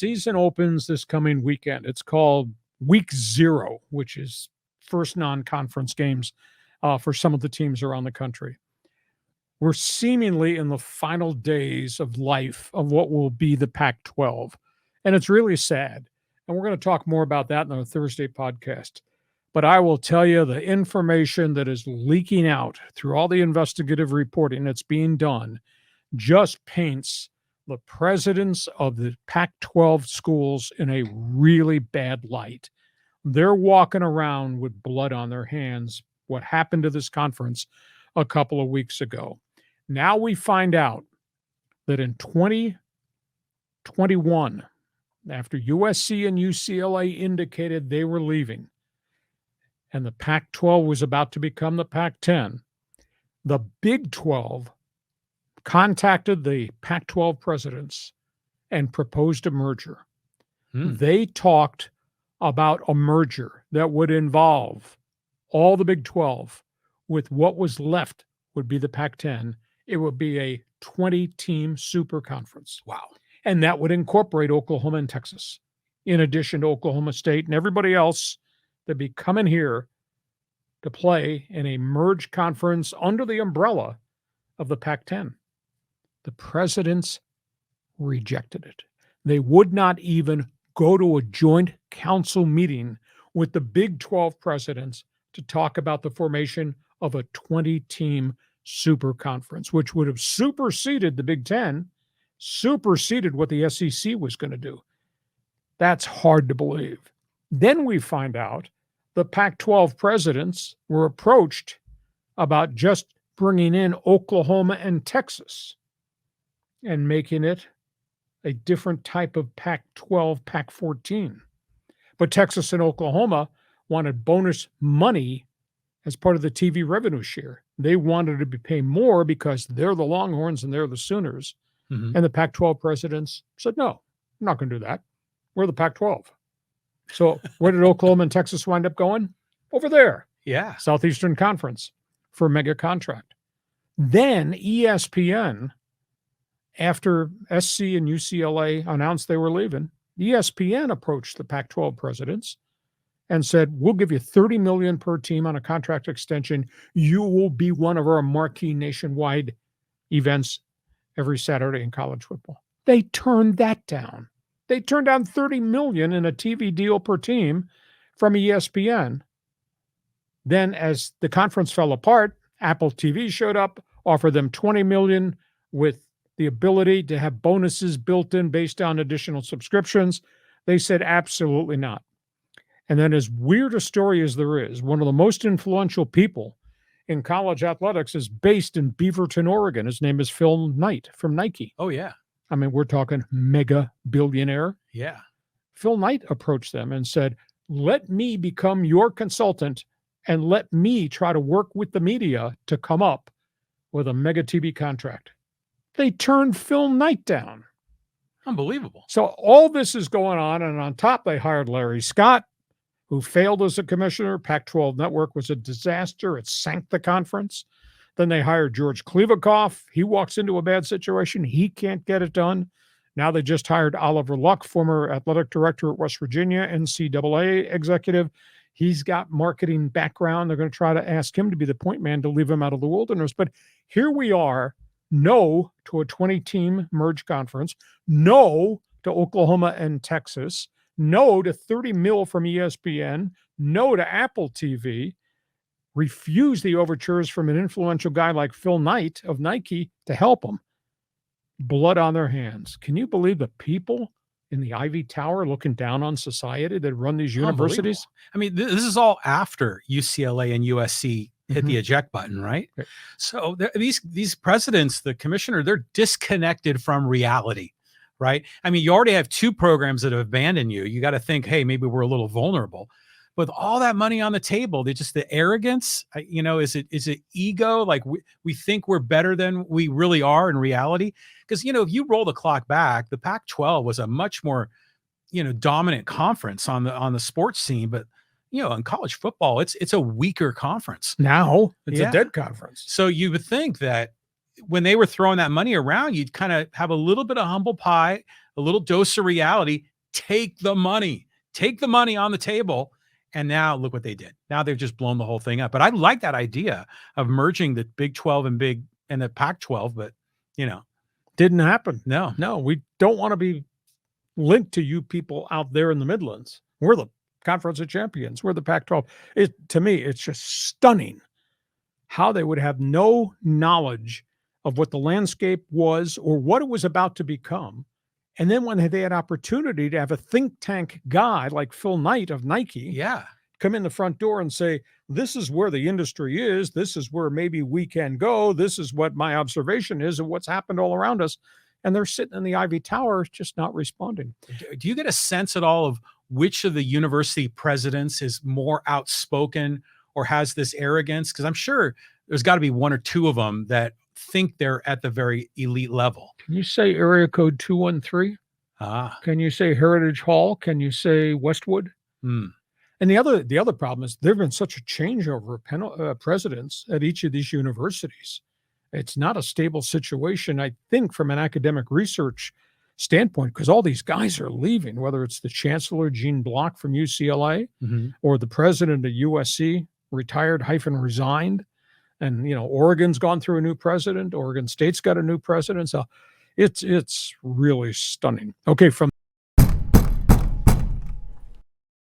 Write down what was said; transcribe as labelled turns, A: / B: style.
A: season opens this coming weekend. It's called Week 0, which is first non-conference games for some of the teams around the country. We're seemingly in the final days of life of what will be the Pac-12. And it's really sad. And we're going to talk more about that in our Thursday podcast. But I will tell you, the information that is leaking out through all the investigative reporting that's being done just paints the presidents of the Pac-12 schools in a really bad light. They're walking around with blood on their hands. What happened to this conference a couple of weeks ago. Now we find out that in 2021, after USC and UCLA indicated they were leaving, and the Pac-12 was about to become the Pac-10, the Big 12 contacted the Pac-12 presidents and proposed a merger. They talked about a merger that would involve all the Big 12 with what was left would be the Pac-10. It would be a 20-team super conference.
B: Wow.
A: And that would incorporate Oklahoma and Texas, in addition to Oklahoma State and everybody else that'd be coming here to play in a merged conference under the umbrella of the Pac-10. The presidents rejected it. They would not even go to a joint council meeting with the Big 12 presidents to talk about the formation of a 20-team super conference, which would have superseded the Big 10, superseded what the SEC was going to do. That's hard to believe. Then we find out the Pac-12 presidents were approached about just bringing in Oklahoma and Texas and making it a different type of Pac-12, Pac-14. But Texas and Oklahoma wanted bonus money as part of the TV revenue share. They wanted to be paid more because they're the Longhorns and they're the Sooners. And the Pac-12 presidents said, no, I'm not going to do that. We're the Pac-12. So where did Oklahoma and Texas wind up going? Over there.
B: Yeah.
A: Southeastern Conference for a mega contract. Then ESPN, after SC and UCLA announced they were leaving, ESPN approached the Pac-12 presidents and said, we'll give you $30 million per team on a contract extension. You will be one of our marquee nationwide events every Saturday in college football. They turned that down. They turned down $30 million in a TV deal per team from ESPN. Then as the conference fell apart, Apple TV showed up, offered them $20 million with the ability to have bonuses built in based on additional subscriptions. They said absolutely not. And then, as weird a story as there is, one of the most influential people in college athletics is based in Beaverton, Oregon. His name is Phil Knight from Nike.
B: Oh, yeah.
A: I mean, we're talking mega billionaire.
B: Yeah.
A: Phil Knight approached them and said, let me become your consultant and let me try to work with the media to come up with a mega TV contract. They turned Phil Knight down.
B: Unbelievable.
A: So all this is going on, and on top, they hired Larry Scott, who failed as a commissioner. Pac-12 Network was a disaster. It sank the conference. Then they hired George Klevikoff. He walks into a bad situation. He can't get it done. Now they just hired Oliver Luck, former athletic director at West Virginia, NCAA executive. He's got marketing background. They're going to try to ask him to be the point man to leave him out of the wilderness. But here we are, no to a 20-team merge conference, no to Oklahoma and Texas, no to $30 million from ESPN, no to Apple TV, refuse the overtures from an influential guy like Phil Knight of Nike to help them. Blood on their hands. Can you believe the people in the Ivy Tower looking down on society that run these universities?
B: I mean, this is all after UCLA and USC hit the eject button, right? So these presidents, the commissioner, they're disconnected from reality, right? I mean, you already have two programs that have abandoned you. You got to think, hey, maybe we're a little vulnerable. With all that money on the table, they just the arrogance, is it ego? Like we think we're better than we really are in reality? Because, if you roll the clock back, the Pac-12 was a much more, dominant conference on the sports scene. But, in college football, it's a weaker conference.
A: Now it's a dead conference.
B: So you would think that when they were throwing that money around, you'd kind of have a little bit of humble pie, a little dose of reality. take the money on the table. And now look what they did. Now they've just blown the whole thing up. But I like that idea of merging the Big 12 and the Pac-12, but
A: didn't happen.
B: No,
A: we don't want to be linked to you people out there in the Midlands. We're the Conference of Champions. We're the Pac-12. To me, it's just stunning how they would have no knowledge of what the landscape was or what it was about to become. And then when they had opportunity to have a think tank guy like Phil Knight of Nike come in the front door and say, this is where the industry is. This is where maybe we can go. This is what my observation is of what's happened all around us. And they're sitting in the Ivy Tower just not responding.
B: Do you get a sense at all of which of the university presidents is more outspoken or has this arrogance? Because I'm sure there's got to be one or two of them that think they're at the very elite level.
A: Can you say area code 213? Can you say Heritage Hall? Can you say Westwood? And the other problem is there've been such a changeover of presidents at each of these universities. It's not a stable situation, I think, from an academic research standpoint, because all these guys are leaving, whether it's the Chancellor, Gene Block from UCLA, or the president of USC, retired-resigned. And, Oregon's gone through a new president. Oregon State's got a new president. So it's really stunning. Okay, from